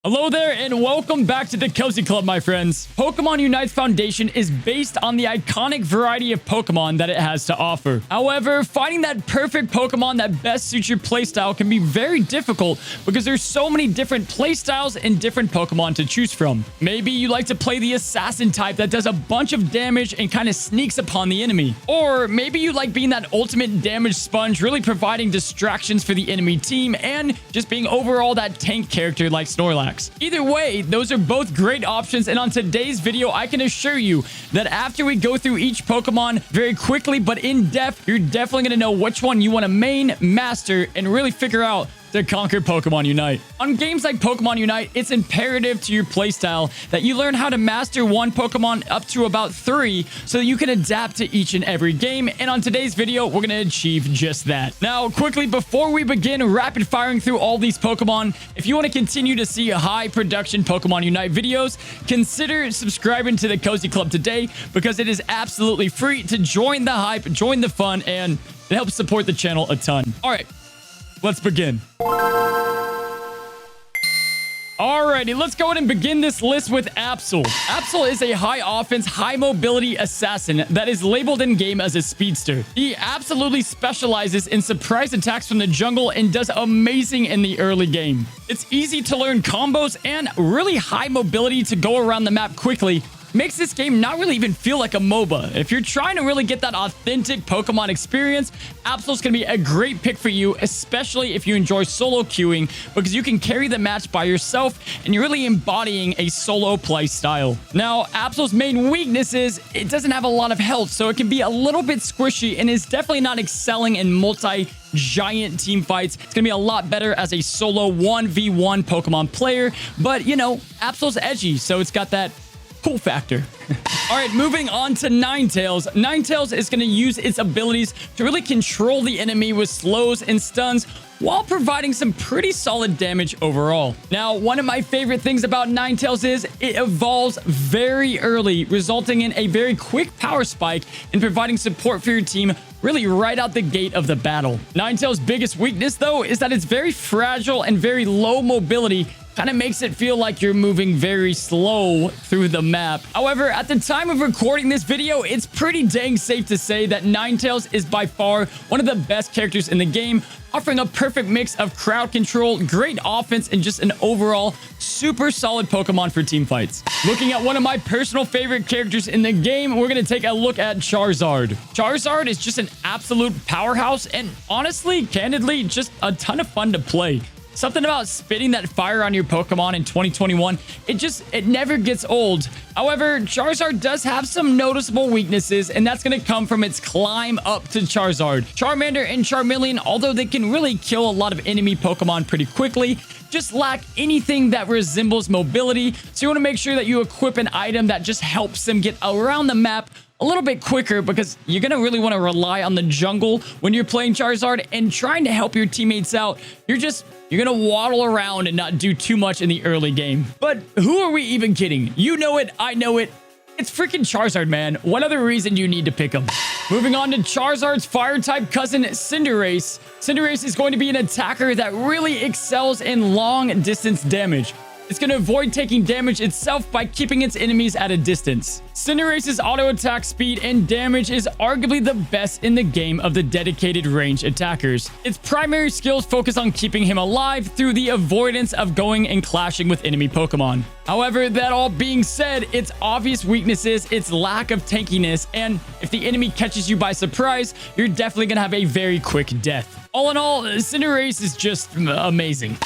Hello there and welcome back to the Cozy Club, my friends. Pokemon Unite's foundation is based on the iconic variety of Pokemon that it has to offer. However, finding that perfect Pokemon that best suits your playstyle can be very difficult because there's so many different playstyles and different Pokemon to choose from. Maybe you like to play the assassin type that does a bunch of damage and kind of sneaks upon the enemy. Or maybe you like being that ultimate damage sponge, really providing distractions for the enemy team and just being overall that tank character like Snorlax. Either way, those are both great options, and on today's video, I can assure you that after we go through each Pokemon very quickly but in depth, you're definitely going to know which one you want to main, master, and really figure out to conquer Pokemon Unite. On games like Pokemon Unite, it's imperative to your playstyle that you learn how to master one Pokemon up to about 3 so that you can adapt to each and every game, and on today's video, we're going to achieve just that. Now, quickly, before we begin rapid firing through all these Pokemon, if you want to continue to see high production Pokemon Unite videos, consider subscribing to the Cozy Club today because it is absolutely free to join the hype, join the fun, and it helps support the channel a ton. All right. Let's begin. Alrighty, let's go ahead and begin this list with Absol. Absol is a high offense, high mobility assassin that is labeled in game as a speedster. He absolutely specializes in surprise attacks from the jungle and does amazing in the early game. It's easy to learn combos and really high mobility to go around the map quickly. Makes this game not really even feel like a MOBA. If you're trying to really get that authentic Pokemon experience, Absol's going to be a great pick for you, especially if you enjoy solo queuing, because you can carry the match by yourself and you're really embodying a solo play style. Now, Absol's main weakness is it doesn't have a lot of health, so it can be a little bit squishy and is definitely not excelling in giant team fights. It's gonna be a lot better as a solo 1v1 Pokemon player, but you know, Absol's edgy, so it's got that cool factor. All right, moving on to Ninetales. Ninetales is going to use its abilities to really control the enemy with slows and stuns while providing some pretty solid damage overall. Now, one of my favorite things about Ninetales is it evolves very early, resulting in a very quick power spike and providing support for your team really right out the gate of the battle. Ninetales' biggest weakness, though, is that it's very fragile and very low mobility. Kind of makes it feel like you're moving very slow through the map. However, at the time of recording this video, it's pretty dang safe to say that Ninetales is by far one of the best characters in the game, offering a perfect mix of crowd control, great offense, and just an overall super solid Pokemon for team fights. Looking at one of my personal favorite characters in the game, we're going to take a look at Charizard. Charizard is just an absolute powerhouse and honestly, candidly, just a ton of fun to play. Something about spitting that fire on your Pokemon in 2021, it never gets old. However, Charizard does have some noticeable weaknesses, and that's going to come from its climb up to Charizard. Charmander and Charmeleon, although they can really kill a lot of enemy Pokemon pretty quickly, just lack anything that resembles mobility. So you want to make sure that you equip an item that just helps them get around the map a little bit quicker, because you're going to really want to rely on the jungle when you're playing Charizard and trying to help your teammates out. You're going to waddle around and not do too much in the early game. But who are we even kidding? You know it. I know it. It's freaking Charizard, man. What other reason do you need to pick him? Moving on to Charizard's fire-type cousin, Cinderace. Cinderace is going to be an attacker that really excels in long-distance damage. It's going to avoid taking damage itself by keeping its enemies at a distance. Cinderace's auto attack speed and damage is arguably the best in the game of the dedicated range attackers. Its primary skills focus on keeping him alive through the avoidance of going and clashing with enemy Pokemon. However, that all being said, its obvious weakness is its lack of tankiness, and if the enemy catches you by surprise, you're definitely going to have a very quick death. All in all, Cinderace is just amazing.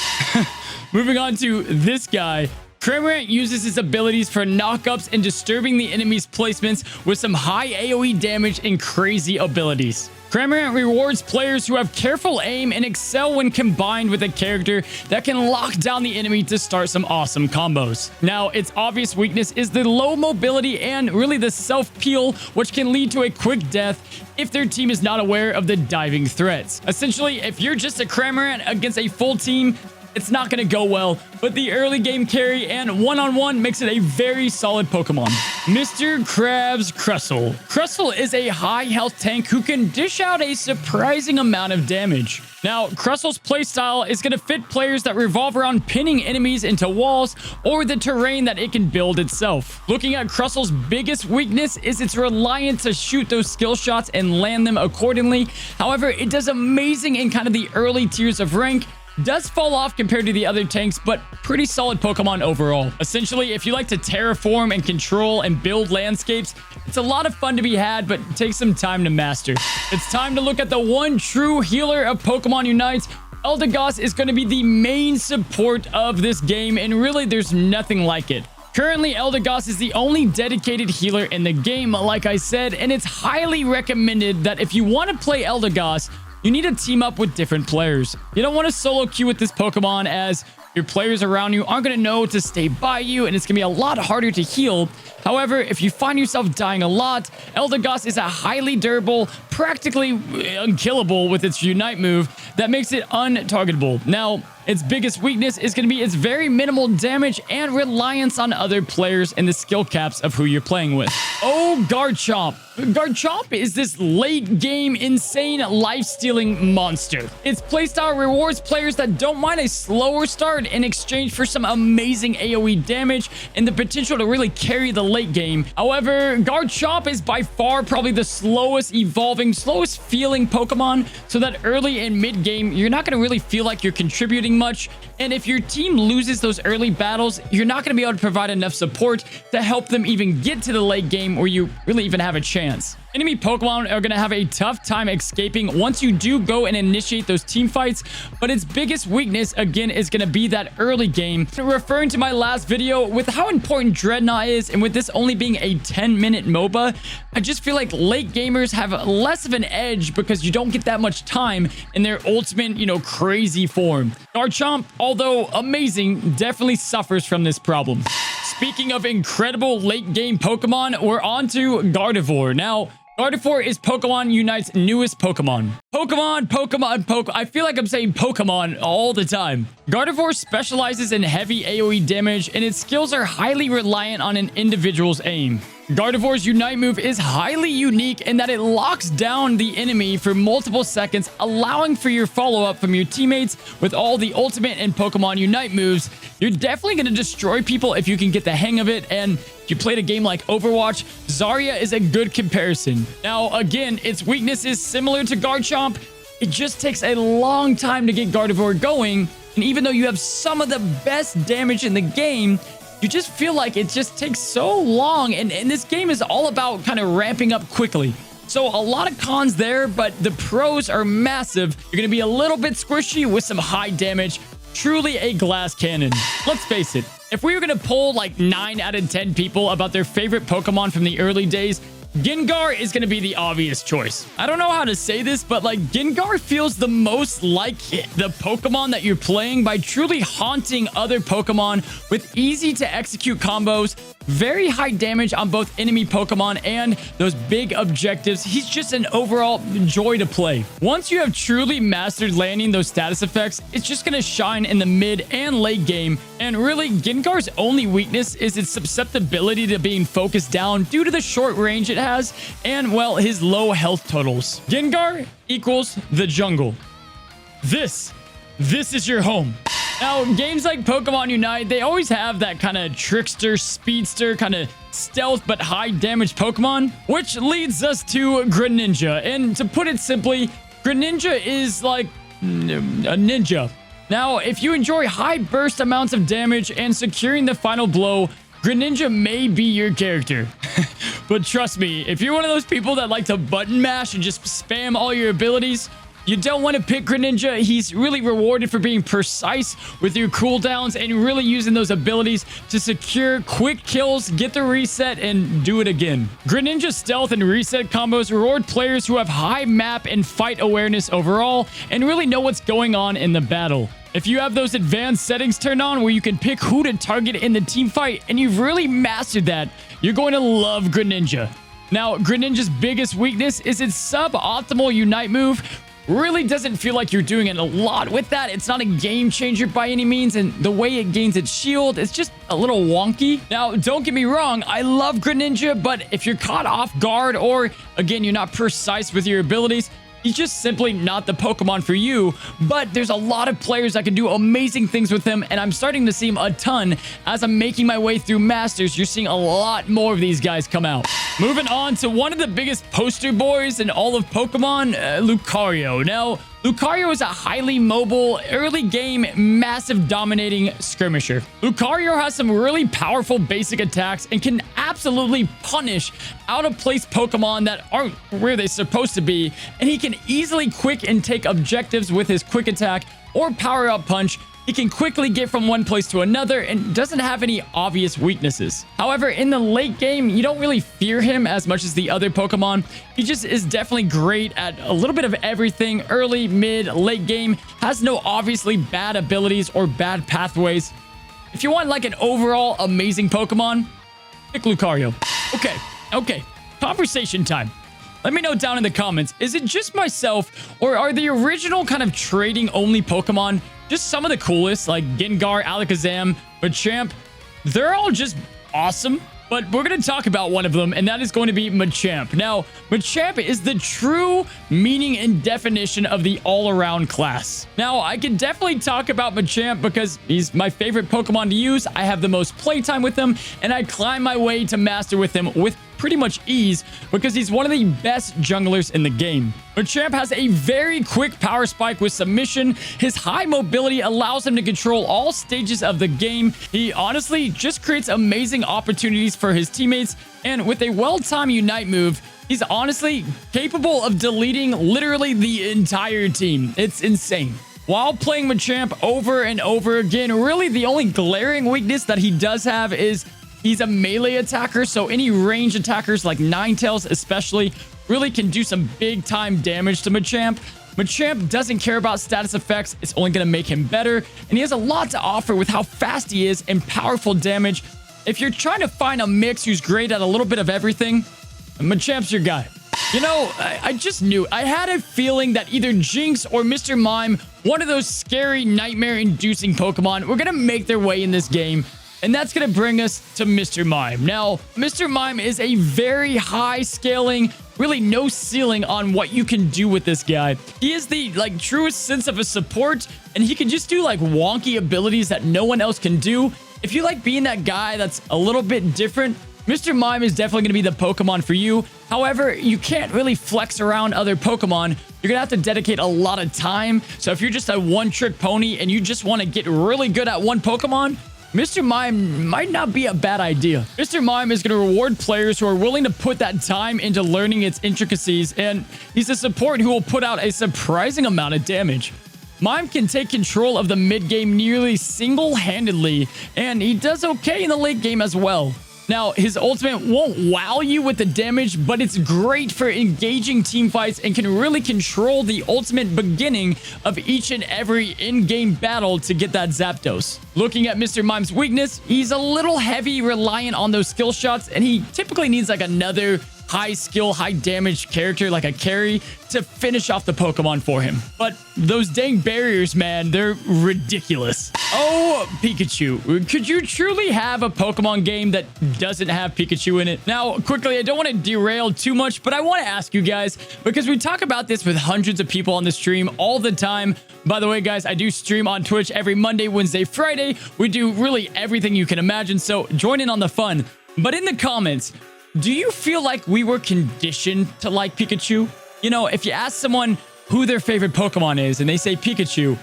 Moving on to this guy. Cramorant uses his abilities for knockups and disturbing the enemy's placements with some high AoE damage and crazy abilities. Cramorant rewards players who have careful aim and excel when combined with a character that can lock down the enemy to start some awesome combos. Now, its obvious weakness is the low mobility and really the self-peel, which can lead to a quick death if their team is not aware of the diving threats. Essentially, if you're just a Cramorant against a full team, it's not going to go well, but the early game carry and one-on-one makes it a very solid Pokemon. Mr. Krabs Crustle. Crustle is a high health tank who can dish out a surprising amount of damage. Now, Crustle's playstyle is going to fit players that revolve around pinning enemies into walls or the terrain that it can build itself. Looking at Crustle's biggest weakness is its reliance to shoot those skill shots and land them accordingly. However, it does amazing in kind of the early tiers of rank, does fall off compared to the other tanks, but pretty solid Pokemon overall. Essentially, if you like to terraform and control and build landscapes, it's a lot of fun to be had, but it takes some time to master. It's time to look at the one true healer of Pokemon Unite. Eldegoss is going to be the main support of this game, and really there's nothing like it. Currently, Eldegoss is the only dedicated healer in the game, like I said, and it's highly recommended that if you want to play Eldegoss, you need to team up with different players. You don't want to solo queue with this Pokemon, as your players around you aren't going to know to stay by you, and it's going to be a lot harder to heal. However, if you find yourself dying a lot, Eldegoss is a highly durable, practically unkillable with its Unite move that makes it untargetable. Now, its biggest weakness is going to be its very minimal damage and reliance on other players and the skill caps of who you're playing with. Oh, Garchomp. Garchomp is this late game insane life-stealing monster. Its playstyle rewards players that don't mind a slower start in exchange for some amazing AoE damage and the potential to really carry the late game. However, Garchomp is by far probably the slowest evolving, slowest feeling Pokemon, so that early and mid game, you're not going to really feel like you're contributing much. And if your team loses those early battles, you're not going to be able to provide enough support to help them even get to the late game where you really even have a chance. Enemy Pokemon are going to have a tough time escaping once you do go and initiate those team fights, but its biggest weakness, again, is going to be that early game. Referring to my last video, with how important Dreadnought is, and with this only being a 10-minute MOBA, I just feel like late gamers have less of an edge because you don't get that much time in their ultimate, crazy form. Garchomp, although amazing, definitely suffers from this problem. Speaking of incredible late game Pokemon, we're on to Gardevoir. Now, Gardevoir is Pokemon Unite's newest Pokemon. I feel like I'm saying Pokemon all the time. Gardevoir specializes in heavy AoE damage, and its skills are highly reliant on an individual's aim. Gardevoir's Unite move is highly unique in that it locks down the enemy for multiple seconds, allowing for your follow-up from your teammates. With all the Ultimate and Pokemon Unite moves, you're definitely going to destroy people if you can get the hang of it, and if you played a game like Overwatch, Zarya is a good comparison. Now, again, its weakness is similar to Garchomp. It just takes a long time to get Gardevoir going, and even though you have some of the best damage in the game, you just feel like it just takes so long, and this game is all about kind of ramping up quickly. So a lot of cons there, but the pros are massive. You're going to be a little bit squishy with some high damage. Truly a glass cannon. Let's face it, if we were going to poll like 9 out of 10 people about their favorite Pokemon from the early days, Gengar is going to be the obvious choice. I don't know how to say this, but like Gengar feels the most like the Pokemon that you're playing by truly haunting other Pokemon with easy to execute combos, very high damage on both enemy Pokemon and those big objectives. He's just an overall joy to play. Once you have truly mastered landing those status effects, it's just going to shine in the mid and late game. And really, Gengar's only weakness is its susceptibility to being focused down due to the short range it has and, well, his low health totals. Gengar equals the jungle. This is your home. Now, games like Pokemon Unite, they always have that kind of trickster, speedster, kind of stealth but high damage Pokemon, which leads us to Greninja. And to put it simply, Greninja is like a ninja. Now, if you enjoy high burst amounts of damage and securing the final blow, Greninja may be your character. But trust me, if you're one of those people that like to button mash and just spam all your abilities, you don't want to pick Greninja. He's really rewarded for being precise with your cooldowns and really using those abilities to secure quick kills, get the reset, and do it again. Greninja's stealth and reset combos reward players who have high map and fight awareness overall and really know what's going on in the battle. If you have those advanced settings turned on where you can pick who to target in the team fight and you've really mastered that, you're going to love Greninja. Now, Greninja's biggest weakness is its suboptimal Unite move. Really doesn't feel like you're doing it a lot with that. It's not a game changer by any means, and the way it gains its shield is just a little wonky. Now, don't get me wrong, I love Greninja, but if you're caught off guard or, again, you're not precise with your abilities, He's just simply not the Pokemon for you, but there's a lot of players that can do amazing things with him, and I'm starting to see him a ton. As I'm making my way through Masters, you're seeing a lot more of these guys come out. Moving on to one of the biggest poster boys in all of Pokemon, Lucario. Now, Lucario is a highly mobile, early game, massive dominating skirmisher. Lucario has some really powerful basic attacks and can absolutely punish out of place Pokemon that aren't where they're supposed to be, and he can easily quick and take objectives with his quick attack or power up punch. He can quickly get from one place to another and doesn't have any obvious weaknesses. However, in the late game, you don't really fear him as much as the other Pokemon. He just is definitely great at a little bit of everything. Early, mid, late game. Has no obviously bad abilities or bad pathways. If you want like an overall amazing Pokemon, pick Lucario. Okay. Conversation time. Let me know down in the comments, is it just myself, or are the original kind of trading only Pokemon just some of the coolest, like Gengar, Alakazam, Machamp? They're all just awesome, but we're going to talk about one of them, and that is going to be Machamp. Now, Machamp is the true meaning and definition of the all-around class. Now, I can definitely talk about Machamp because he's my favorite Pokemon to use. I have the most playtime with him, and I climb my way to master with him with pretty much ease because he's one of the best junglers in the game. Machamp has a very quick power spike with submission. His high mobility allows him to control all stages of the game. He honestly just creates amazing opportunities for his teammates, and with a well-timed Unite move, he's honestly capable of deleting literally the entire team. It's insane. While playing Machamp over and over again, really the only glaring weakness that he does have is he's a melee attacker, so any range attackers like Ninetales especially really can do some big time damage to Machamp. Machamp doesn't care about status effects. It's only going to make him better, and he has a lot to offer with how fast he is and powerful damage. If you're trying to find a mix who's great at a little bit of everything, Machamp's your guy. You know, I just knew. I had a feeling that either Jinx or Mr. Mime, one of those scary nightmare-inducing Pokemon, were going to make their way in this game. And that's going to bring us to Mr. Mime. Now, Mr. Mime is a very high scaling, really no ceiling on what you can do with this guy. He is the truest sense of a support, and he can just do wonky abilities that no one else can do. If you like being that guy that's a little bit different, Mr. Mime is definitely going to be the Pokemon for you. However, you can't really flex around other Pokemon. You're going to have to dedicate a lot of time. So if you're just a one-trick pony and you just want to get really good at one Pokemon, Mr. Mime might not be a bad idea. Mr. Mime is going to reward players who are willing to put that time into learning its intricacies, and he's a support who will put out a surprising amount of damage. Mime can take control of the mid-game nearly single-handedly, and he does okay in the late game as well. Now, his ultimate won't wow you with the damage, but it's great for engaging team fights and can really control the ultimate beginning of each and every in-game battle to get that Zapdos. Looking at Mr. Mime's weakness, he's a little heavy reliant on those skill shots, and he typically needs another high skill, high damage character like a carry to finish off the Pokemon for him. But those dang barriers, man, they're ridiculous. Oh, Pikachu. Could you truly have a Pokemon game that doesn't have Pikachu in it? Now, quickly, I don't want to derail too much, but I want to ask you guys, because we talk about this with hundreds of people on the stream all the time. By the way, guys, I do stream on Twitch every Monday, Wednesday, Friday. We do really everything you can imagine, so join in on the fun. But in the comments, do you feel like we were conditioned to like Pikachu? You know, if you ask someone who their favorite Pokemon is and they say Pikachu,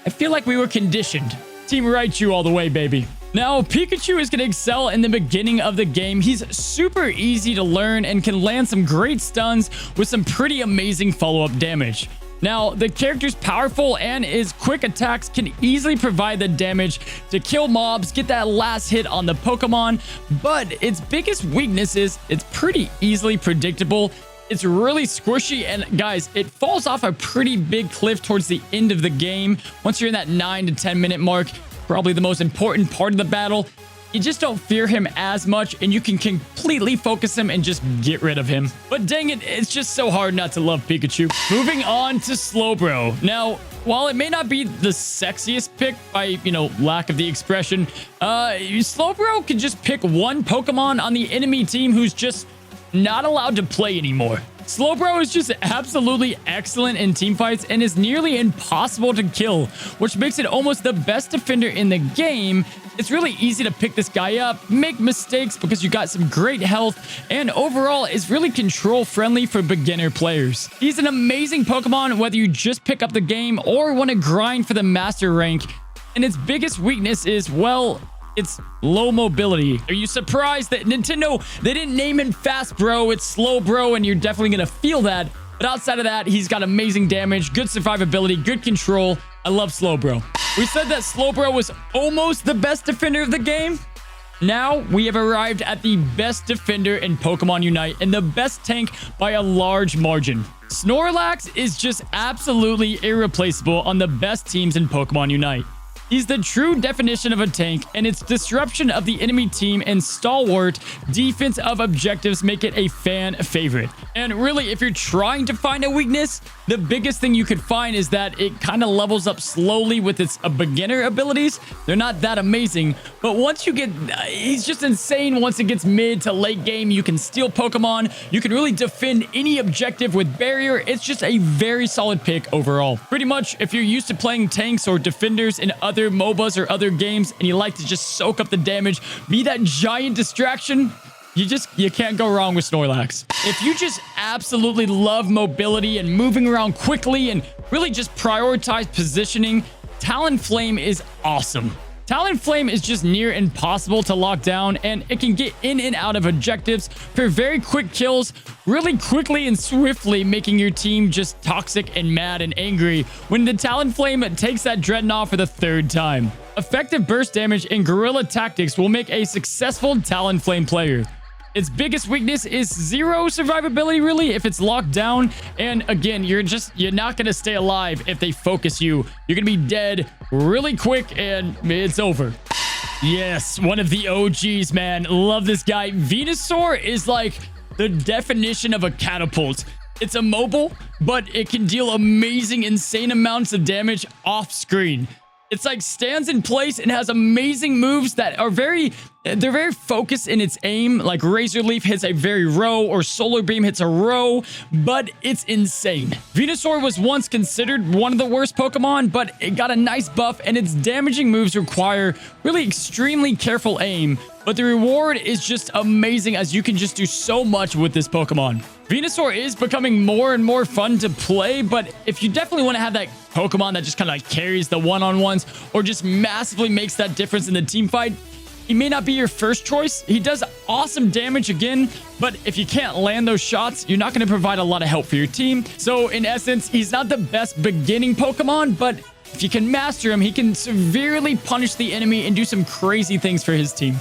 I feel like we were conditioned. Team Raichu all the way, baby. Now, Pikachu is going to excel in the beginning of the game. He's super easy to learn and can land some great stuns with some pretty amazing follow-up damage. Now, the character's powerful, and his quick attacks can easily provide the damage to kill mobs, get that last hit on the Pokemon, but its biggest weakness is it's pretty easily predictable. It's really squishy, and guys, it falls off a pretty big cliff towards the end of the game. Once you're in that 9 to 10 minute mark, probably the most important part of the battle, you just don't fear him as much, and you can completely focus him and just get rid of him. But dang it, it's just so hard not to love Pikachu. Moving on to Slowbro. Now, while it may not be the sexiest pick by, lack of the expression, Slowbro can just pick one Pokemon on the enemy team who's just not allowed to play anymore. Slowbro is just absolutely excellent in team fights and is nearly impossible to kill, which makes it almost the best defender in the game. It's really easy to pick this guy up, make mistakes because you got some great health, and overall is really control friendly for beginner players. He's an amazing Pokemon whether you just pick up the game or want to grind for the master rank, and its biggest weakness is, well, it's low mobility. Are you surprised that Nintendo, they didn't name him Fast Bro, it's Slow Bro, and you're definitely going to feel that. But outside of that, he's got amazing damage, good survivability, good control. I love Slowbro. We said that Slowbro was almost the best defender of the game. Now we have arrived at the best defender in Pokemon Unite and the best tank by a large margin. Snorlax is just absolutely irreplaceable on the best teams in Pokemon Unite. He's the true definition of a tank, and its disruption of the enemy team and stalwart defense of objectives make it a fan favorite. And really, if you're trying to find a weakness, the biggest thing you could find is that it kind of levels up slowly with its beginner abilities. They're not that amazing, but once you get... he's just insane once it gets mid to late game. You can steal Pokemon. You can really defend any objective with barrier. It's just a very solid pick overall. Pretty much, if you're used to playing tanks or defenders in other MOBAs or other games and you like to just soak up the damage, be that giant distraction, you can't go wrong with Snorlax. If you just absolutely love mobility and moving around quickly and really just prioritize positioning, Talonflame is awesome. Talonflame is just near impossible to lock down, and it can get in and out of objectives for very quick kills, really quickly and swiftly, making your team just toxic and mad and angry when the Talonflame takes that Dreadnought for the third time. Effective burst damage and guerrilla tactics will make a successful Talonflame player. Its biggest weakness is zero survivability, really, if it's locked down. And again, you're not going to stay alive if they focus you. You're going to be dead really quick and it's over. Yes, one of the OGs, man. Love this guy. Venesaur is like the definition of a catapult. It's immobile, but it can deal amazing, insane amounts of damage off screen. It's like stands in place and has amazing moves that are they're very focused in its aim. Like Razor Leaf hits a very row or Solar Beam hits a row, but it's insane. Venusaur was once considered one of the worst Pokemon, but it got a nice buff and its damaging moves require really extremely careful aim. But the reward is just amazing as you can just do so much with this Pokemon. Venusaur is becoming more and more fun to play, but if you definitely want to have that Pokemon that just kind of like carries the one-on-ones or just massively makes that difference in the team fight, he may not be your first choice. He does awesome damage again, but if you can't land those shots, you're not going to provide a lot of help for your team. So in essence, he's not the best beginning Pokemon, but if you can master him, he can severely punish the enemy and do some crazy things for his team.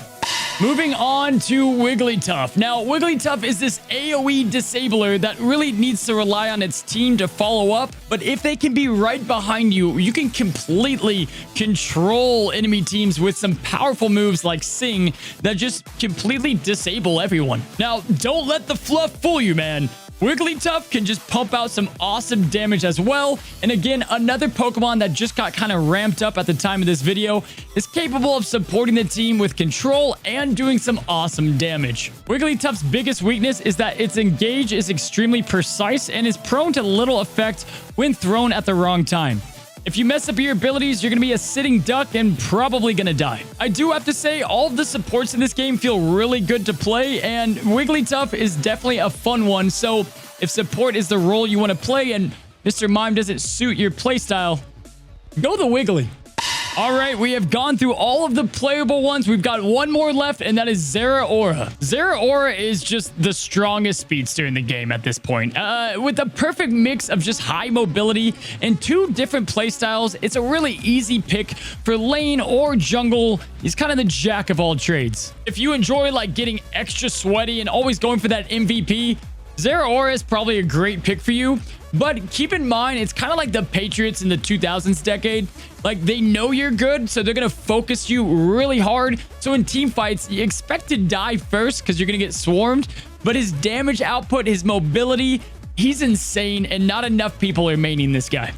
Moving on to Wigglytuff. Now, Wigglytuff is this AoE disabler that really needs to rely on its team to follow up. But if they can be right behind you, you can completely control enemy teams with some powerful moves like Sing that just completely disable everyone. Now, don't let the fluff fool you, man. Wigglytuff can just pump out some awesome damage as well. And again, another Pokemon that just got kind of ramped up at the time of this video is capable of supporting the team with control and doing some awesome damage. Wigglytuff's biggest weakness is that its engage is extremely precise and is prone to little effect when thrown at the wrong time. If you mess up your abilities, you're going to be a sitting duck and probably going to die. I do have to say, all of the supports in this game feel really good to play, and Wigglytuff is definitely a fun one. So if support is the role you want to play and Mr. Mime doesn't suit your playstyle, go the Wiggly. All right, we have gone through all of the playable ones. We've got one more left, and that is Zeraora. Zeraora is just the strongest speedster in the game at this point. With a perfect mix of just high mobility and two different playstyles, it's a really easy pick for lane or jungle. He's kind of the jack of all trades. If you enjoy like getting extra sweaty and always going for that MVP, Zeraora is probably a great pick for you. But keep in mind, it's kind of like the Patriots in the 2000s decade. Like, they know you're good, so they're going to focus you really hard. So in team fights, you expect to die first because you're going to get swarmed. But his damage output, his mobility, he's insane, and not enough people are maining this guy.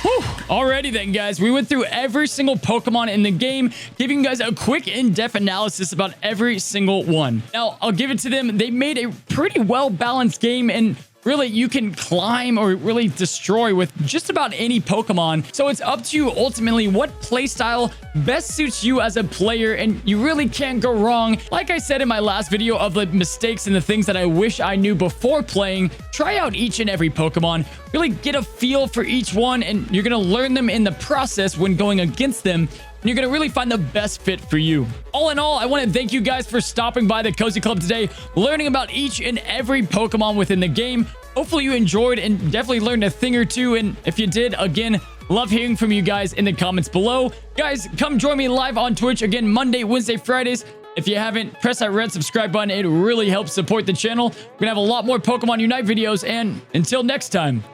Whew. Alrighty then, guys. We went through every single Pokemon in the game, giving you guys a quick in-depth analysis about every single one. Now, I'll give it to them. They made a pretty well-balanced game, and really you can climb or really destroy with just about any Pokemon. So it's up to you ultimately what playstyle best suits you as a player, and you really can't go wrong. Like I said in my last video of the mistakes and the things that I wish I knew before playing, try out each and every Pokemon, really get a feel for each one, and you're going to learn them in the process when going against them. And you're going to really find the best fit for you. All in all, I want to thank you guys for stopping by the Cozy Club today, learning about each and every Pokemon within the game. Hopefully you enjoyed and definitely learned a thing or two. And if you did, again, love hearing from you guys in the comments below. Guys, come join me live on Twitch again Monday, Wednesday, Fridays. If you haven't, press that red subscribe button. It really helps support the channel. We're going to have a lot more Pokemon Unite videos. And until next time,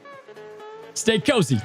stay cozy.